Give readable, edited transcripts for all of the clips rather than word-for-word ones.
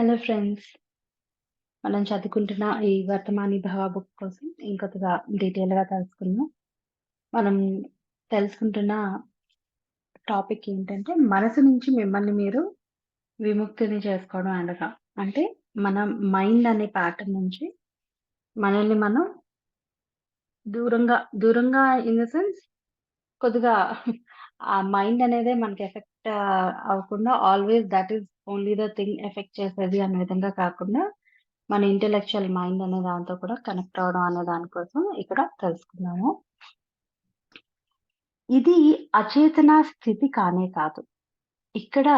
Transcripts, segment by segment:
Hello friends. మనం చదువుకుంటున్న ఈ వర్తమాని భవ బుక్ కోసం ఇంకొద్దిగా డీటెయిల్‌గా తెలుసుకుందాం. మనం తెలుసుకుంటున్న టాపిక్ ఏంటంటే, మనసు నుంచి మిమ్మల్ని మీరు విముక్తిని చేసుకోవడం అనగా. అంటే మన మైండ్ అనే ప్యాటర్న్ నుంచి మనల్ని మనం దూరంగా ఇన్ ద సెన్స్ కొద్దిగా ఆ మైండ్ అనేదే మనకి ఎఫెక్ట్ అవ్వకుండా always that is only the thing effect చేసేది అనే విధంగా కాకుండా మన ఇంటలెక్చువల్ మైండ్ అనే దాంతో కూడా కనెక్ట్ అవ్వడం అనే దాని కోసం ఇక్కడ తెలుసుకున్నాము. ఇది అచేతన స్థితి కానే కాదు. ఇక్కడ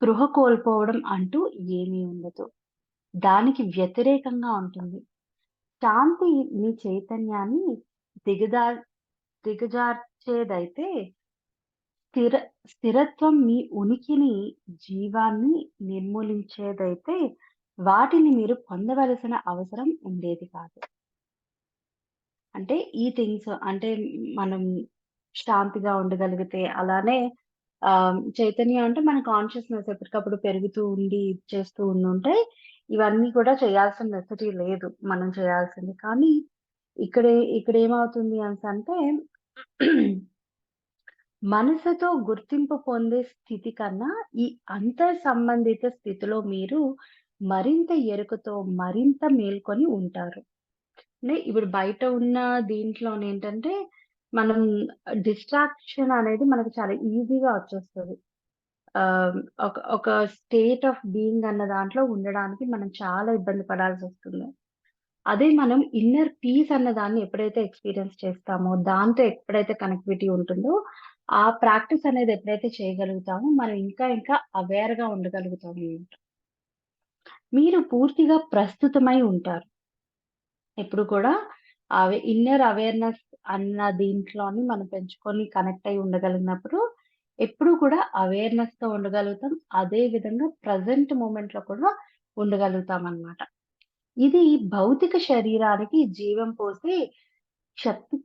స్పృహ కోల్పోవడం అంటూ ఏమీ ఉండదు. దానికి వ్యతిరేకంగా ఉంటుంది. శాంతి మీ చైతన్యాన్ని దిగజా దిగజార్చేదైతే స్థిర స్థిరత్వం మీ ఉనికిని, జీవాన్ని నిర్మూలించేదైతే వాటిని మీరు పొందవలసిన అవసరం ఉండేది కాదు. అంటే ఈ థింగ్స్ అంటే మనం శాంతిగా ఉండగలిగితే అలానే చైతన్యం అంటే మన కాన్షియస్‌నెస్ ఎప్పటికప్పుడు పెరుగుతూ ఉండి, ఇది చేస్తూ ఉండుంటే ఇవన్నీ కూడా చేయాల్సిన నెసెసిటీ లేదు. మనం చేయాల్సింది. కానీ ఇక్కడేమవుతుంది అనేసంటే మనసుతో గుర్తింపు పొందే స్థితి కన్నా ఈ అంతర్ సంబంధిత స్థితిలో మీరు మరింత ఎరుకతో, మరింత మేల్కొని ఉంటారు. అంటే ఇప్పుడు బయట ఉన్న దీంట్లోనేంటంటే, మనం డిస్ట్రాక్షన్ అనేది మనకు చాలా ఈజీగా వచ్చేస్తది. ఆహ్, ఒక స్టేట్ ఆఫ్ బీయింగ్ అన్న దాంట్లో ఉండడానికి మనం చాలా ఇబ్బంది పడాల్సొస్తుంది. అదే మనం ఇన్నర్ పీస్ అన్న దాన్ని ఎప్పుడైతే ఎక్స్‌పీరియన్స్ చేస్తామో, దాంతో ఎప్పుడైతే కనెక్టివిటీ ఉంటుందో, ఆ ప్రాక్టీస్ అనేది ఎప్పుడైతే చేయగలుగుతామో, మనం ఇంకా అవేర్‌గా ఉండగలుగుతామనమాట. మీరు పూర్తిగా ప్రస్తుతమై ఉంటారు. ఎప్పుడు కూడా ఇన్నర్ అవేర్‌నెస్ అన్న దీంట్లోని మనం పెంచుకొని కనెక్ట్ అయ్యి ఉండగలిగినప్పుడు, ఎప్పుడు కూడా అవేర్‌నెస్‌తో ఉండగలుగుతాం. అదే విధంగా ప్రెజెంట్ మూమెంట్‌లో కూడా ఉండగలుగుతామనమాట. ఇది భౌతిక శరీరానికి జీవం పోసే శక్తి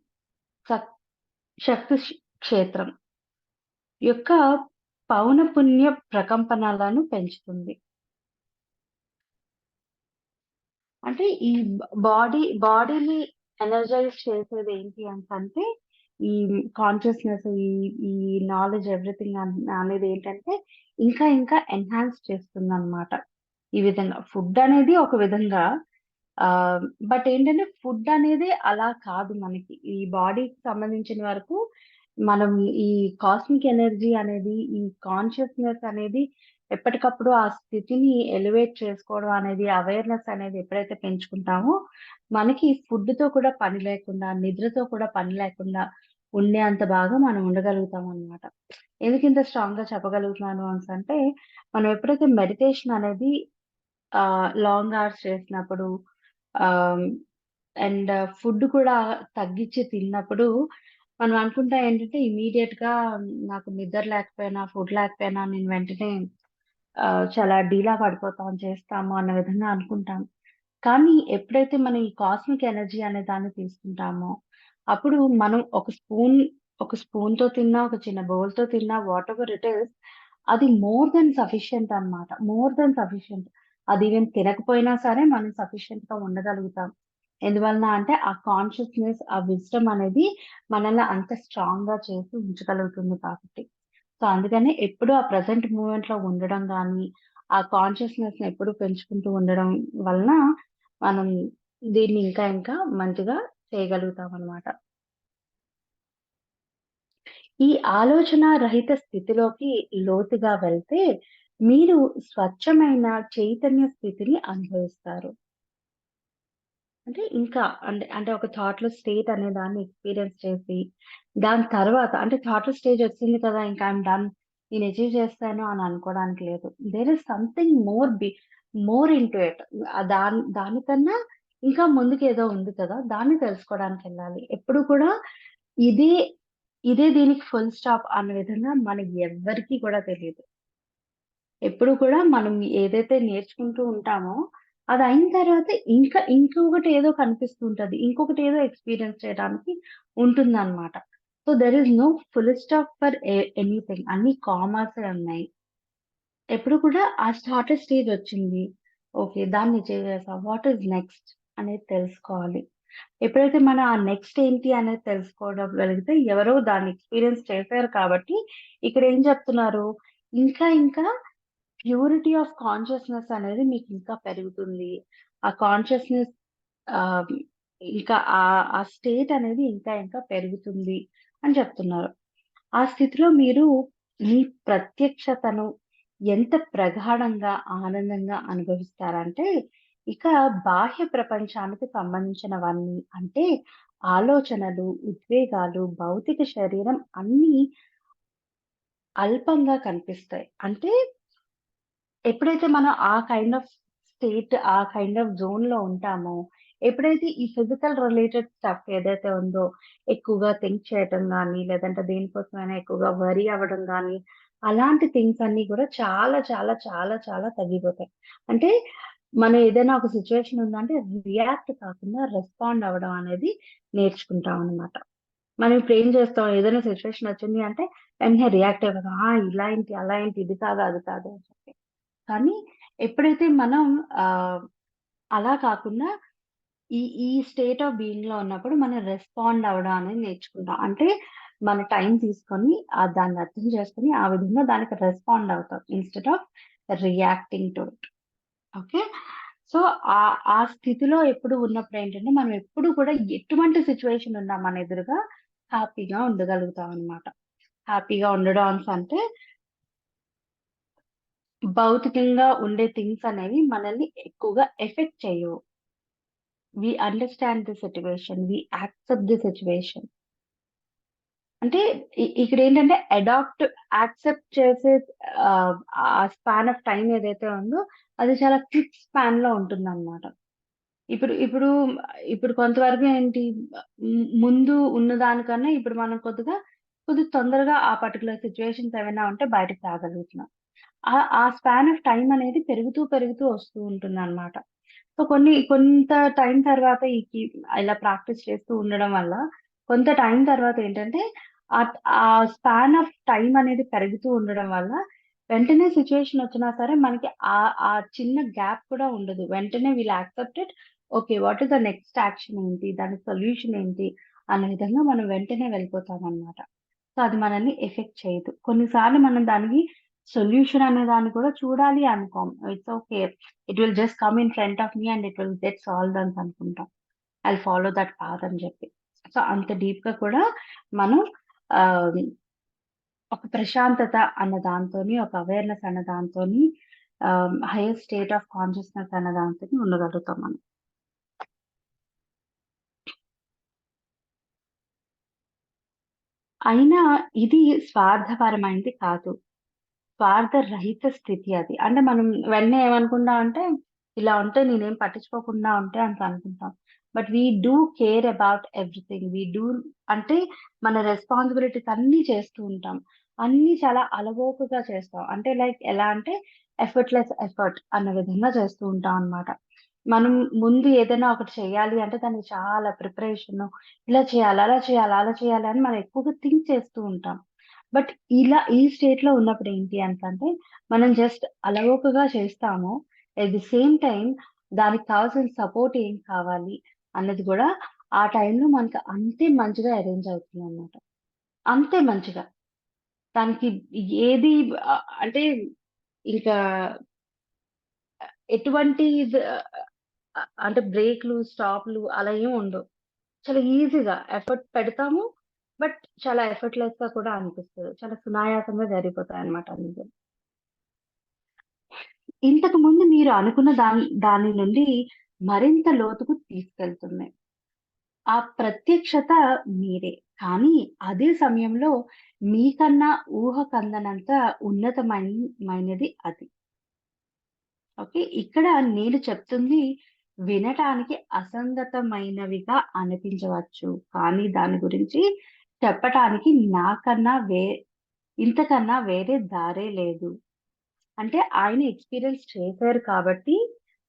సక్ శక్తి క్షేత్రం యొక్క పౌనఃపున్య ప్రకంపనలను పెంచుతుంది. అంటే ఈ బాడీని ఎనర్జైజ్ చేసేదేంటి అనేసంటే, ఈ కాన్షియస్‌నెస్ ఈ నాలెడ్జ్ ఎవ్రీథింగ్ అనేదేంటంటే, ఇంకా ఎన్హాన్స్ చేస్తుందనమాట. ఈ విధంగా. ఫుడ్ అనేది ఒక విధంగా ఆహ్, బట్ ఏంటంటే ఫుడ్ అనేది అలా కాదు మనకి. ఈ బాడీకి సంబంధించిన వరకు మనం ఈ కాస్మిక్ ఎనర్జీ అనేది, ఈ కాన్షియస్‌నెస్ అనేది ఎప్పటికప్పుడు ఆ స్థితిని ఎలివేట్ చేసుకోవడం అనేది, అవేర్‌నెస్ అనేది ఎప్పుడైతే పెంచుకుంటామో, మనకి ఫుడ్‌తో కూడా పని లేకుండా, నిద్రతో కూడా పని లేకుండా ఉండేంత బాగా మనం ఉండగలుగుతామనమాట. ఎందుకింత స్ట్రాంగ్‌గా చెప్పగలుగుతున్నాను అనేసంటే, మనం ఎప్పుడైతే మెడిటేషన్ అనేది లాంగ్ అవర్స్ చేసినప్పుడు ఆహ్, అండ్ ఫుడ్ కూడా తగ్గించి తిన్నప్పుడు మనం అనుకుంటాం ఏంటంటే ఇమ్మీడియేట్‌గా నాకు నిద్ర లేకపోయినా, ఫుడ్ లేకపోయినా నేను వెంటనే చాలా డీలా పడిపోతాం, చేస్తాము అన్న విధంగా అనుకుంటాం. కానీ ఎప్పుడైతే మనం ఈ కాస్మిక్ ఎనర్జీ అనే దాన్ని తీసుకుంటామో, అప్పుడు మనం ఒక స్పూన్‌తో తిన్నా, ఒక చిన్న బౌల్‌తో తిన్నా వాటెవర్ ఇట్ ఈస్ అది మోర్ థాన్ సఫిషియంట్ అన్నమాట. More than sufficient. అది ఈవెన్ తినకపోయినా సరే మనం సఫిషియంట్‌గా ఉండగలుగుతాం. ఎందువలన అంటే ఆ కాన్షియస్‌నెస్, ఆ విజ్డమ్ అనేది మనల్ని అంత స్ట్రాంగ్‌గా చేసి ఉంచగలుగుతుంది కాబట్టి. సో, అందుకని ఎప్పుడూ ఆ ప్రెజెంట్ మూమెంట్‌లో ఉండడం గానీ, ఆ కాన్షియస్‌నెస్‌ని ఎప్పుడూ పెంచుకుంటూ ఉండడం వలన, మనం దీన్ని ఇంకా మంచిగా చేయగలుగుతామనమాట. ఈ ఆలోచన రహిత స్థితిలోకి లోతుగా వెళ్తే, మీరు స్వచ్ఛమైన చైతన్య స్థితిని అనుభవిస్తారు. అంటే ఒక థాట్‌లెస్ స్టేట్ అనే దాన్ని ఎక్స్‌పీరియన్స్ చేసి, దాని తర్వాత అంటే థాట్‌లెస్ స్టేజ్ వచ్చింది కదా! ఇంకా ఐయామ్ డన్. నేను అచీవ్ చేస్తాను అని అనుకోవడానికి లేదు. There is something more into it. దానికన్నా ఇంకా ముందుకేదో ఉంది కదా! దాన్ని తెలుసుకోవడానికెళ్ళాలి. ఎప్పుడు కూడా ఇదే, ఇదే దీనికి ఫుల్ స్టాప్ అన్న విధంగా మనకి ఎవ్వరికీ కూడా తెలీదు. ఎప్పుడు కూడా మనం ఏదైతే నేర్చుకుంటూ ఉంటామో, అదయిన తర్వాత ఇంకొకటి ఏదో కనిపిస్తూ ఉంటది. ఇంకొకటి ఏదో ఎక్స్‌పీరియన్స్ చేయడానికి ఉంటుందన్నమాట. So, there is no full stop for anything. అన్ని కామాసే ఉన్నాయి. ఎప్పుడు కూడా ఆ స్టార్టర్ స్టేజ్ వచ్చింది. ఓకే. దాన్ని చేసేసాం. వాట్ ఈస్ నెక్స్ట్ అనేది తెలుసుకోవాలి. ఎప్పుడైతే మనం ఆ నెక్స్ట్ ఏంటి అనేది తెలుసుకోవగలిగితే ఎవరో దాన్ని ఎక్స్‌పీరియన్స్ చేశారు కాబట్టి ఇక్కడ ఏం చెప్తున్నారు, ఇంకా ఇంకా ప్యూరిటీ ఆఫ్ కాన్షియస్‌నెస్ అనేది మీకింకా పెరుగుతుంది. ఆ కాన్షియస్‌నెస్ ఆహ్, ఇంకా ఆ స్టేట్ అనేది ఇంకా ఇంకా పెరుగుతుంది అని చెప్తున్నారు. ఆ స్థితిలో మీరు మీ ప్రత్యక్షతను ఎంత ప్రగాఢంగా, ఆనందంగా అనుభవిస్తారంటే, ఇక బాహ్య ప్రపంచానికి సంబంధించినవన్నీ అంటే ఆలోచనలు, ఉద్వేగాలు, భౌతిక శరీరం అన్నీ అల్పంగా కనిపిస్తాయి. అంటే ఎప్పుడైతే మనం ఆ కైండ్ ఆఫ్ స్టేట్, ఆ కైండ్ ఆఫ్ జోన్‌లో ఉంటామో, ఎప్పుడైతే ఈ ఫిజికల్ రిలేటెడ్ స్టఫ్ ఏదైతే ఉందో, ఎక్కువగా థింక్ చేయటం గానీ, లేదంటే దేనికోసమైనా ఎక్కువగా వర్రీ అవ్వడం గానీ, అలాంటి థింగ్స్ అన్నీ గూడా చాలా, చాలా, చాలా, చాలా తగ్గిపోతాయి. అంటే మనం ఏదైనా ఒక సిట్యుయేషన్ ఉందంటే రియాక్ట్ కాకుండా రెస్పాండ్ అవ్వడం అనేది నేర్చుకుంటాం అన్నమాట. మనం ఇప్పుడేం చేస్తాం, ఏదైనా సిట్యుయేషన్ వచ్చింది అంటే వెంటనే రియాక్ట్ అయిపోతాం. ఇలా ఏంటి, అలా ఏంటి, ఇది కాదు, అది కాదు అని చెప్పి. కానీ ఎప్పుడైతే మనం ఆహ్, అలా కాకుండా ఈ స్టేట్ ఆఫ్ బీయింగ్‌లో ఉన్నప్పుడు మనం రెస్పాండ్ అవ్వడం అనేది నేర్చుకుంటాం. అంటే మన టైం తీసుకొని దాన్ని అర్థం చేసుకొని ఆ విధంగా దానికి రెస్పాండ్ అవుతాం. Instead of reacting to it. Okay. So, ఆ స్థితిలో ఎప్పుడు ఉన్నప్పుడేంటంటే మనం ఎప్పుడు కూడా ఎటువంటి సిట్యుయేషన్ ఉన్నా మన ఎదురుగా హ్యాపీగా ఉండగలుగుతాం అన్నమాట. హ్యాపీగా ఉండడం అంటే భౌతికంగా ఉండే థింగ్స్ అనేవి మనల్ని ఎక్కువగా ఎఫెక్ట్ చేయవు. We understand the situation. We accept the situation. అంటే ఇక్కడేంటంటే యాక్సెప్ట్ చేసే ఆ స్పాన్ ఆఫ్ టైమ్ ఏదైతే ఉందో అది చాలా క్విక్ స్పాన్‌లో ఉంటుందన్నమాట. ఇప్పుడు ఇప్పుడు ఇప్పుడు కొంతవరకు ఏంటి ముందు ఉన్నదానికన్నా ఇప్పుడు మనం కొద్దిగా తొందరగా ఆ పర్టిక్యులర్ సిట్యుయేషన్స్ ఏమైనా ఉంటే బయటకి రాగలుగుతున్నాం. ఆ స్పాన్ ఆఫ్ టైమ్ అనేది పెరుగుతూ వస్తూ ఉంటుందన్నమాట. సో, కొంత టైం తర్వాత ఇలా ప్రాక్టీస్ చేస్తూ ఉండడం వల్ల, కొంత టైం తర్వాత ఏంటంటే, ఆ స్పాన్ ఆఫ్ టైమ్ అనేది పెరుగుతూ ఉండడం వల్ల, వెంటనే సిట్యుయేషన్ వచ్చినా సరే మనకి ఆ చిన్న గ్యాప్ కూడా ఉండదు. వెంటనే we'll accept it. Okay. What is the next action ఏంటి? దానికి సొల్యూషన్ ఏంటి? అనే విధంగా మనం వెంటనే వెళ్ళిపోతామనమాట. సో, అది మనల్ని ఎఫెక్ట్ చేయదు. కొన్నిసార్లు మనం దానికి సొల్యూషన్ అనే దాన్ని కూడా చూడాలి అనుకోం. It's okay. It will just come in front of me and it will get solved అని అనుకుంటాం. I will follow that path అని చెప్పి. సో, అంత డీప్‌గా కూడా మనం ఆహ్, ఒక ప్రశాంతత అన్న దాంతోని, ఒక అవేర్‌నెస్ అన్న దాంతోని హైయర్ స్టేట్ ఆఫ్ కాన్షియస్‌నెస్ అన్న దాంతోని ఉండగలుగుతాం మనం. అయినా ఇది స్వార్థపరమైనది కాదు. స్వార్థరహిత స్థితి అది. అంటే మనం వెంటనే ఏమనుకుంటాం అంటే, ఇలా ఉంటే నేనేం పట్టించుకోకుండా ఉంటే అంత అనుకుంటాం. But we do care about everything. అంటే మన రెస్పాన్సిబిలిటీస్ అన్నీ చేస్తూ ఉంటాం. అన్నీ చాలా అలవోకగా చేస్తాం. అంటే లైక్ ఎలా అంటే ఎఫర్ట్‌లెస్ ఎఫర్ట్ అన్న విధంగా చేస్తూ ఉంటాం అన్నమాట. మనం ముందు ఏదైనా ఒకటి చేయాలి అంటే దానికి చాలా ప్రిపరేషను, ఇలా చేయాలి, అలా చేయాలి, అలా చేయాలి అని మనం ఎక్కువగా థింక్ చేస్తూ ఉంటాం. బట్ ఈ స్టేట్‌లో ఉన్నప్పుడు ఏంటి అంటే, మనం జస్ట్ అలవోకగా చేస్తాము. ఎట్ ది సేమ్ టైమ్ దానికి కావాల్సిన సపోర్ట్ ఏం కావాలి అన్నది గూడా ఆ టైంలో మనకు అంతే మంచిగా అరేంజ్ అవుతుందన్నమాట. అంతే మంచిగా. దానికి ఏది అంటే ఇంకా ఎటువంటి అంటే బ్రేక్‌లు, స్టాప్‌లు అలా ఏమి ఉండవు. చాలా ఈజీగా ఎఫర్ట్ పెడతాము. బట్ చాలా ఎఫర్ట్‌లెస్‌గా కూడా అనిపిస్తది. చాలా సునాయాసంగా జరిగిపోతాయన్నమాట అన్నీ కూడా. ఇంతకు ముందు మీరు అనుకున్న దాని నుండి మరింత లోతుకు తీసుకెళ్తుంది. ఆ ప్రత్యక్షత మీరే. కానీ అదే సమయంలో మీకన్నా ఊహకందనంత మైనది అది. ఓకే. ఇక్కడ నేను చెప్తుంది వినటానికి అసంగతమైనవిగా అనిపించవచ్చు. కానీ దాని గురించి చెప్పటానికి నాకన్నా ఇంతకన్నా వేరే దారే లేదు. అంటే ఆయన ఎక్స్‌పీరియన్స్ చేశారు కాబట్టి,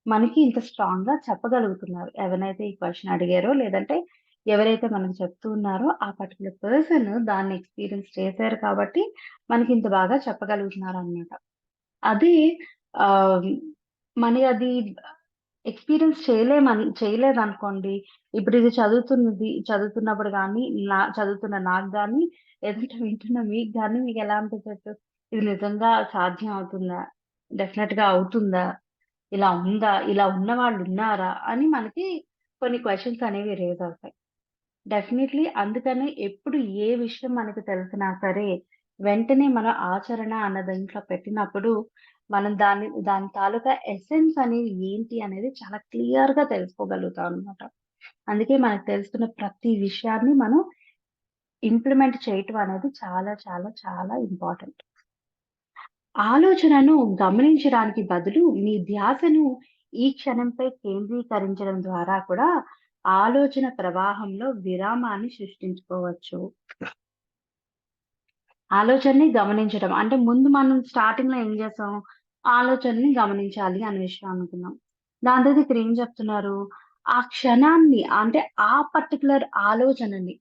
మనకి ఇంత స్ట్రాంగ్‌గా చెప్పగలుగుతున్నారు. ఎవరైతే ఈ క్వెషన్ అడిగారో, లేదంటే ఎవరైతే మనకు చెప్తూ ఉన్నారో, ఆ పర్టిక్యులర్ పర్సన్ దాన్ని ఎక్స్‌పీరియన్స్ చేశారు కాబట్టి, మనకింత బాగా చెప్పగలుగుతున్నారనమాట. అది మనకి అది ఎక్స్పీరియన్స్ చేయలేదనుకోండి. ఇప్పుడు ఇది చదువుతున్నప్పుడు గానీ, చదువుతున్న నాకు గానీ, లేదంటే వింటున్న మీకు గానీ మీకెలా అనిపించొచ్చు? ఇది నిజంగా సాధ్యం అవుతుందా? డెఫినెట్‌గా అవుతుందా? ఇలా ఉందా? ఇలా ఉన్నవాళ్ళున్నారా? అని మనకి కొన్ని క్వెషన్స్ అనేవి రైజ్ అవుతాయి. డెఫినైట్‌లీ అందుకనే ఎప్పుడు ఏ విషయం మనకు తెలిసినా సరే, వెంటనే మన ఆచరణ అన్న దీంట్లో పెట్టినప్పుడు, మనం దాని తాలూకా ఎసెన్స్ అనేది ఏంటి అనేది చాలా క్లియర్‌గా తెలుసుకోగలుగుతాం అన్నమాట. అందుకే మనకు తెలుస్తున్న ప్రతి విషయాన్ని మనం ఇంప్లిమెంట్ చేయటం అనేది చాలా చాలా చాలా ఇంపార్టెంట్. ఆలోచనను గమనించడానికి బదులు మీ ధ్యాసను ఈ క్షణంపై కేంద్రీకరించడం ద్వారా కూడా ఆలోచన ప్రవాహంలో విరామాన్ని సృష్టించుకోవచ్చు. ఆలోచనని గమనించడం. అంటే ముందు మనం స్టార్టింగ్‌లో ఏం చేసాం? ఆలోచనని గమనించాలి అనే విషయం అనుకున్నాం. దాని తర్వాత ఇక్కడ ఏం చెప్తున్నారు? ఆ క్షణాన్ని అంటే ఆ పర్టిక్యులర్ ఆలోచనని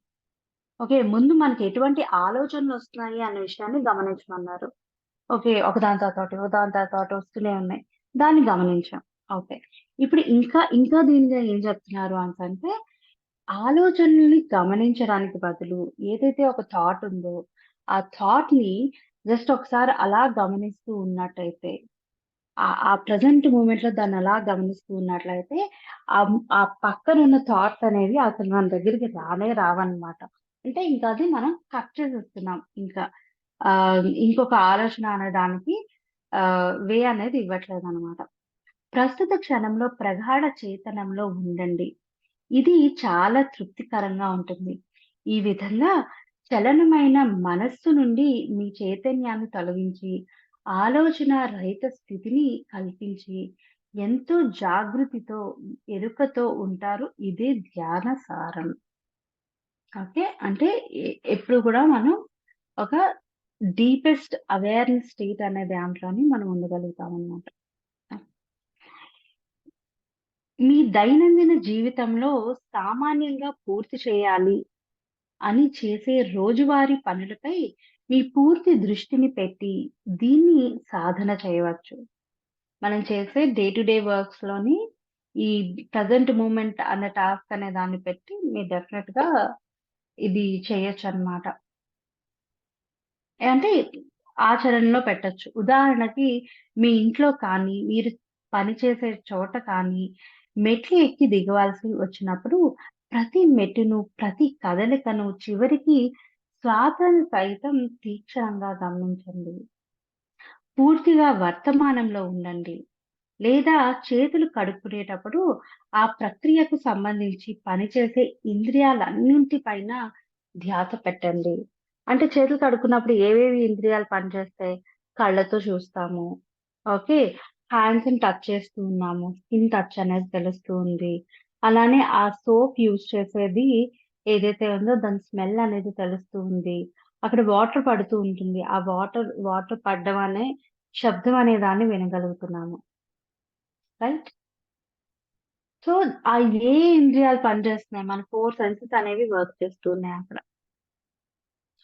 ఓకే. ముందు మనకి ఎటువంటి ఆలోచనలొస్తున్నాయి అన్న విషయాన్ని గమనించమన్నారు. ఓకే. ఒకదాని తర్వాత ఒకటి, ఒకదాని తర్వాత ఒకటి వస్తూనే ఉన్నాయి. దాన్ని గమనించాం. ఓకే. ఇప్పుడు ఇంకా దీనిగా ఏం చెప్తున్నారు అనేసంటే, ఆలోచనల్ని గమనించడానికి బదులు ఏదైతే ఒక థాట్ ఉందో, ఆ థాట్‌ని జస్ట్ ఒకసారి అలా గమనిస్తూ ఉన్నట్టయితే, ఆ ప్రెజెంట్ మూమెంట్‌లో దాన్నలా గమనిస్తూ ఉన్నట్లయితే, ఆ పక్కనున్న థాట్స్ అనేవి అసలు మన దగ్గరికి రానే రావన్నమాట. అంటే ఇంకా అది మనం కట్ చేసేస్తున్నాం ఇంకా. ఇంకొక ఆలోచన అనడానికి వే అనేది ఇవ్వట్లేదనమాట. ప్రస్తుత క్షణంలో ప్రగాఢ చేతనంలో ఉండండి. ఇది చాలా తృప్తికరంగా ఉంటుంది. ఈ విధంగా చలనమైన మనస్సు నుండి మీ చైతన్యాన్ని తొలగించి, ఆలోచన రహిత స్థితిని కల్పించి, ఎంతో జాగృతితో, ఎరుకతో ఉంటారు. ఇదే ధ్యాన సారం. ఓకే. అంటే ఎప్పుడు కూడా మనం ఒక డీపెస్ట్ అవేర్‌నెస్ స్టేట్ అనే దాంట్లోని మనం ఉండగలుగుతామనమాట. మీ దైనందిన జీవితంలో సామాన్యంగా పూర్తి చేయాలి అని చేసే రోజువారీ పనులపై మీ పూర్తి దృష్టిని పెట్టి దీన్ని సాధన చేయవచ్చు. మనం చేసే డే టు డే వర్క్స్‌లోని ఈ ప్రెజెంట్ మూమెంట్ అనే టాస్క్ అనే దాన్ని పెట్టి మీరు డెఫినిట్‌గా ఇది చేయొచ్చనమాట. అంటే ఆచరణలో పెట్టొచ్చు. ఉదాహరణకి మీ ఇంట్లో కానీ, మీరు పనిచేసే చోట కానీ, మెట్లు ఎక్కి దిగవలసి వచ్చినప్పుడు ప్రతి మెట్టును, ప్రతి కదలికను చివరికి శ్వాసను సైతం తీక్షణంగా గమనించండి. పూర్తిగా వర్తమానంలో ఉండండి. లేదా చేతులు కడుక్కునేటప్పుడు ఆ ప్రక్రియకు సంబంధించి పనిచేసే ఇంద్రియాలన్నింటి పైన ధ్యాస పెట్టండి. అంటే చేతులు కడుక్కున్నప్పుడు ఏవేవి ఇంద్రియాలు పనిచేస్తాయి? కళ్ళతో చూస్తాము. ఓకే. హ్యాండ్స్‌ని టచ్ చేస్తూ ఉన్నాము. స్కిన్ టచ్ అనేది తెలుస్తూ ఉంది. అలానే ఆ సోప్ యూజ్ చేసేది ఏదైతే ఉందో దాని స్మెల్ అనేది తెలుస్తూ ఉంది. అక్కడ వాటర్ పడుతూ ఉంటుంది. ఆ వాటర్ పడడం అనే శబ్దం అనే దాన్ని వినగలుగుతున్నాము. రైట్? సో, ఆ ఏ ఇంద్రియాలు పనిచేస్తున్నాయి? మన 4 సెన్సెస్ అనేవి వర్క్ చేస్తూ ఉన్నాయి అక్కడ.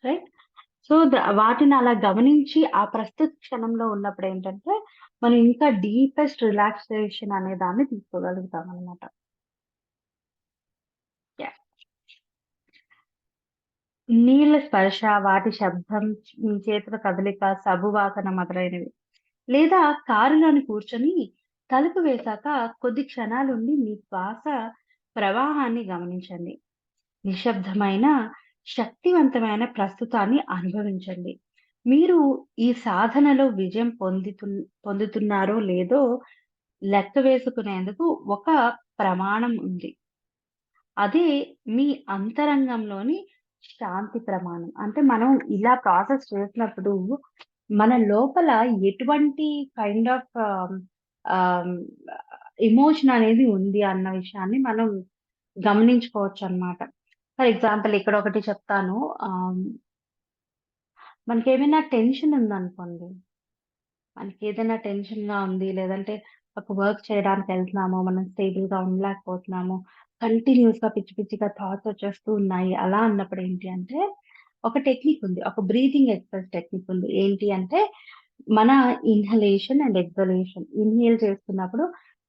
రైట్? సో, వాటిని అలా గమనించి ఆ ప్రస్తుత క్షణంలో ఉన్నప్పుడేంటంటే, మనం ఇంకా డీపెస్ట్ రిలాక్సేషన్ అనే దాన్ని తీసుకోగలుగుతామనమాట. యాహ్! నీళ్ళ స్పర్శ, వాటి శబ్దం, మీ చేతుల కదలిక, సబ్బు వాసన మొదలైనవి. లేదా కారులోని కూర్చొని తలుపు వేశాక కొద్ది క్షణాలుండి మీ శ్వాస ప్రవాహాన్ని గమనించండి. నిశ్శబ్దమైన, శక్తివంతమైన ప్రస్తుతాన్ని అనుభవించండి. మీరు ఈ సాధనలో విజయం పొందుతున్నారో లేదో లెక్క వేసుకునేందుకు ఒక ప్రమాణం ఉంది. అదే మీ అంతరంగంలోని శాంతి ప్రమాణం. అంటే మనం ఇలా ప్రాసెస్ చేసినప్పుడు మన లోపల ఎటువంటి కైండ్ ఆఫ్ ఆహ్, ఎమోషన్ అనేది ఉంది అన్న విషయాన్ని మనం గమనించుకోవచ్చనమాట. ఫర్ ఎగ్జాంపుల్ ఇక్కడొకటి చెప్తాను. ఆహ్, మనకేమైనా టెన్షన్ ఉందనుకోండి. మనకేదైనా టెన్షన్‌గా ఉంది, లేదంటే ఒక వర్క్ చేయడానికెళ్తున్నాము, మనం స్టేబుల్‌గా ఉండలేకపోతున్నాము. కంటిన్యూయస్‌గా పిచ్చి పిచ్చిగా థాట్స్ వచ్చేస్తూ ఉన్నాయి. అలా అన్నప్పుడు ఏంటి అంటే, ఒక టెక్నిక్ ఉంది. ఒక బ్రీతింగ్ ఎక్సర్‌సైజ్ టెక్నిక్ ఉంది. ఏంటి అంటే, మన ఇన్హలేషన్ అండ్ ఎక్సలేషన్. ఇన్హేల్ చేస్తున్నప్పుడు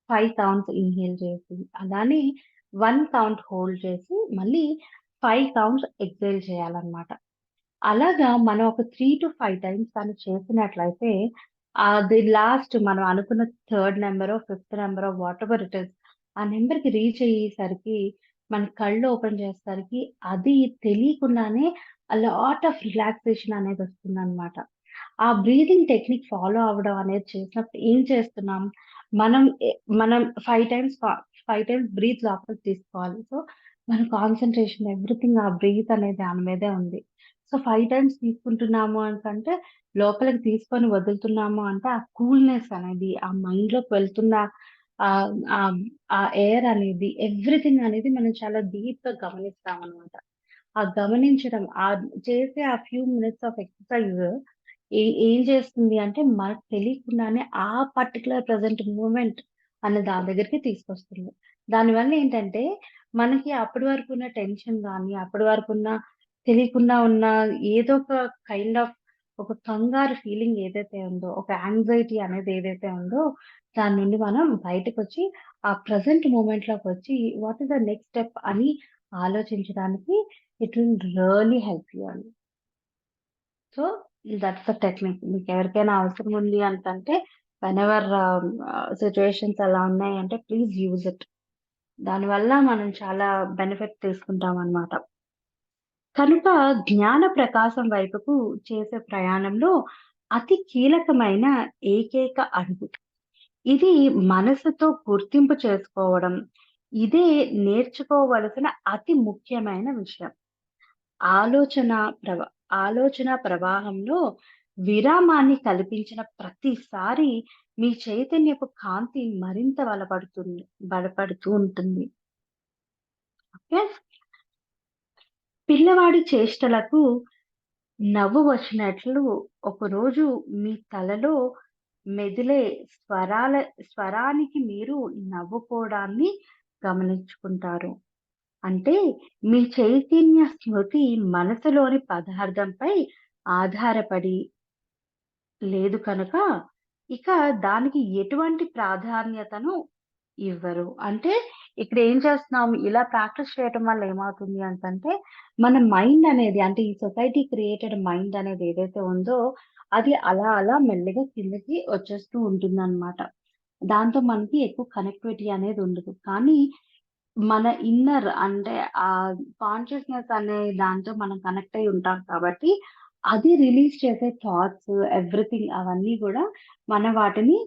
5 కౌంట్స్ ఇన్హేల్ చేసి, అలానే 1 కౌంట్ హోల్డ్ చేసి, మళ్ళీ 5 కౌంట్స్ ఎక్సేల్ చేయాలన్నమాట. అలాగా మనం ఒక 3-5 టైమ్స్ కానీ చేసినట్లయితే, అది లాస్ట్ మనం అనుకున్న థర్డ్ నంబరో, ఫిఫ్త్ నంబరో వాటెవర్ ఇట్ ఈస్, ఆ నంబర్‌కి రీచ్ అయ్యేసరికి, మన కళ్ళు ఓపెన్ చేసేసరికి, అది తెలియకుండానే లాట్ ఆఫ్ రిలాక్సేషన్ అనేది వస్తుందన్నమాట. ఆ బ్రీతింగ్ టెక్నిక్ ఫాలో అవ్వడం అనేది చేసినప్పుడు ఏం చేస్తున్నాం? మనం మనం 5 టైమ్స్ బ్రీత్ లోపలికి తీసుకోవాలి. సో, మన కాన్సంట్రేషన్ ఎవ్రీథింగ్ ఆ బ్రీత్ అనే దాని మీదే ఉంది. సో, 5 టైమ్స్ తీసుకుంటున్నాము అనేసంటే, లోపలికి తీసుకొని వదులుతున్నాము అంటే, ఆ కూల్‌నెస్ అనేది, ఆ మైండ్‌లోకి వెళ్తున్న ఆహ్, ఆహ్, ఆ ఎయిర్ అనేది, ఎవ్రీథింగ్ అనేది మనం చాలా డీప్‌గా గమనిస్తామనమాట. ఆ గమనించడం, చేసే ఆ ఫ్యూ మినిట్స్ ఆఫ్ ఎక్సర్‌సైజ్ ఏం చేస్తుంది అంటే, మనకు తెలియకుండానే ఆ పర్టిక్యులర్ ప్రెజెంట్ మూమెంట్ అనే దాని దగ్గరికి తీసుకొస్తుంది. దానివల్ల ఏంటంటే, మనకి అప్పటి వరకున్న టెన్షన్ గాని, అప్పటి వరకున్న తెలియకుండా ఉన్న ఏదో ఒక కైండ్ ఆఫ్ ఒక కంగారు ఫీలింగ్ ఏదైతే ఉందో, ఒక యాంగ్జైటీ అనేది ఏదైతే ఉందో, దాని నుండి మనం బయటకొచ్చి, ఆ ప్రెజెంట్ మూమెంట్‌లోకొచ్చి what is the next step అని ఆలోచించడానికి it will really help you అండి. So, that's the technique. మీకెవరికైనా అవసరం ఉంది అంటంటే వెనెవర్ సిట్యుయేషన్స్ అలా ఉన్నాయంటే ప్లీజ్ యూజ్ ఇట్. దానివల్ల మనం చాలా బెనిఫిట్ తీసుకుంటామనమాట. కనుక జ్ఞాన ప్రకాశం వైపుకు చేసే ప్రయాణంలో అతి కీలకమైన ఏకైక అడుగు. ఇది మనసుతో గుర్తింపు చేసుకోవడం. ఇదే నేర్చుకోవలసిన అతి ముఖ్యమైన విషయం. ఆలోచన ప్రవ ఆలోచన ప్రవాహంలో విరామాన్ని కల్పించిన ప్రతిసారి మీ చైతన్యపు కాంతి మరింత బలపడుతూ ఉంటుంది. ఓకే. పిల్లవాడి చేష్టలకు నవ్వు వచ్చినట్లు ఒకరోజు మీ తలలో మెదిలే స్వరానికి మీరు నవ్వుకోవడాన్ని గమనించుకుంటారు. అంటే మీ చైతన్య స్మృతి మనసులోని పదార్థంపై ఆధారపడి లేదు కనుక, ఇక దానికి ఎటువంటి ప్రాధాన్యతను ఇవ్వరు. అంటే ఇక్కడ ఏం చేస్తున్నాం, ఇలా ప్రాక్టీస్ చేయటం వల్ల ఏమవుతుంది అనేసంటే, మన మైండ్ అనేది అంటే ఈ సొసైటీ క్రియేటెడ్ మైండ్ అనేది ఏదైతే ఉందో, అది అలా అలా మెల్లిగా కిందకి వచ్చేస్తూ ఉంటుందన్నమాట. దాంతో మనకి ఎక్కువ కనెక్టివిటీ అనేది ఉండదు. కానీ మన ఇన్నర్ అంటే కాన్షియస్‌నెస్ అనే దాంతో మనం కనెక్ట్ అయ్యి ఉంటాం కాబట్టి, అది రిలీజ్ చేసే థాట్స్ ఎవ్రీథింగ్ అవన్నీ గూడా మన వాటిని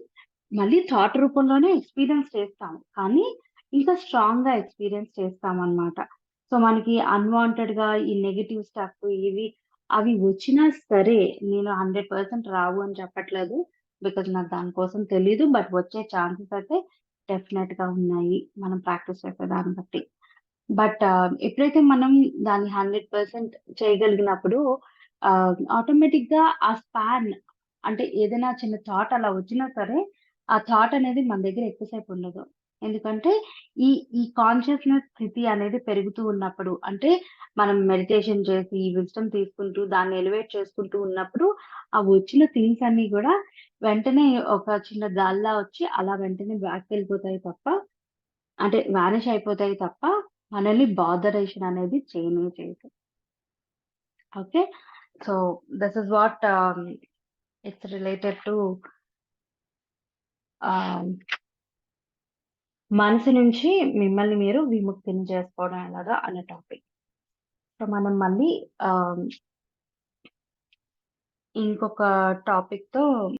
మళ్ళీ థాట్ రూపంలోనే ఎక్స్‌పీరియన్స్ చేస్తాం. కానీ ఇంకా స్ట్రాంగ్‌గా ఎక్స్‌పీరియన్స్ చేస్తామనమాట. సో, మనకి అన్‌వాంటెడ్‌గా ఈ నెగెటివ్ స్టఫ్ అవి వచ్చినా సరే, నేను 100% రావు అని చెప్పట్లేదు. బికాజ్ నాకు దాని కోసం తెలీదు. బట్ వచ్చే ఛాన్సెస్ అయితే డెఫినెట్‌గా ఉన్నాయి. మనం ప్రాక్టీస్ చేసే దాన్ని బట్టి. బట్ ఎప్పుడైతే మనం దాన్ని 100% చేయగలిగినప్పుడు ఆటోమేటిక్‌గా ఆ స్పాన్ అంటే ఏదైనా చిన్న థాట్ అలా వచ్చినా సరే, ఆ థాట్ అనేది మన దగ్గర ఎక్కువ సేపు ఉండదు. ఎందుకంటే ఈ ఈ కాన్షియస్‌నెస్ స్థితి అనేది పెరుగుతూ ఉన్నప్పుడు అంటే మనం మెడిటేషన్ చేసి, విజ్డమ్ తీసుకుంటూ దాన్ని ఎలివేట్ చేసుకుంటూ ఉన్నప్పుడు, ఆ వచ్చిన థింగ్స్ అన్నీ గూడా వెంటనే ఒక చిన్న గాలిలా వచ్చి అలా వెంటనే బ్యాక్‌కెళ్ళిపోతాయి తప్ప అంటే వానిష్ అయిపోతాయి తప్ప, మనల్ని బాదరేషన్ అనేది చేయనే చేయదు. Okay. So, this is what it's related to ఆహ్, మనసు నుంచి మిమ్మల్ని మీరు విముక్తిని చేసుకోవడం ఎలాగా అనే టాపిక్. సో, మనం మళ్ళీ ఆహ్, ఇంకొక టాపిక్‌తో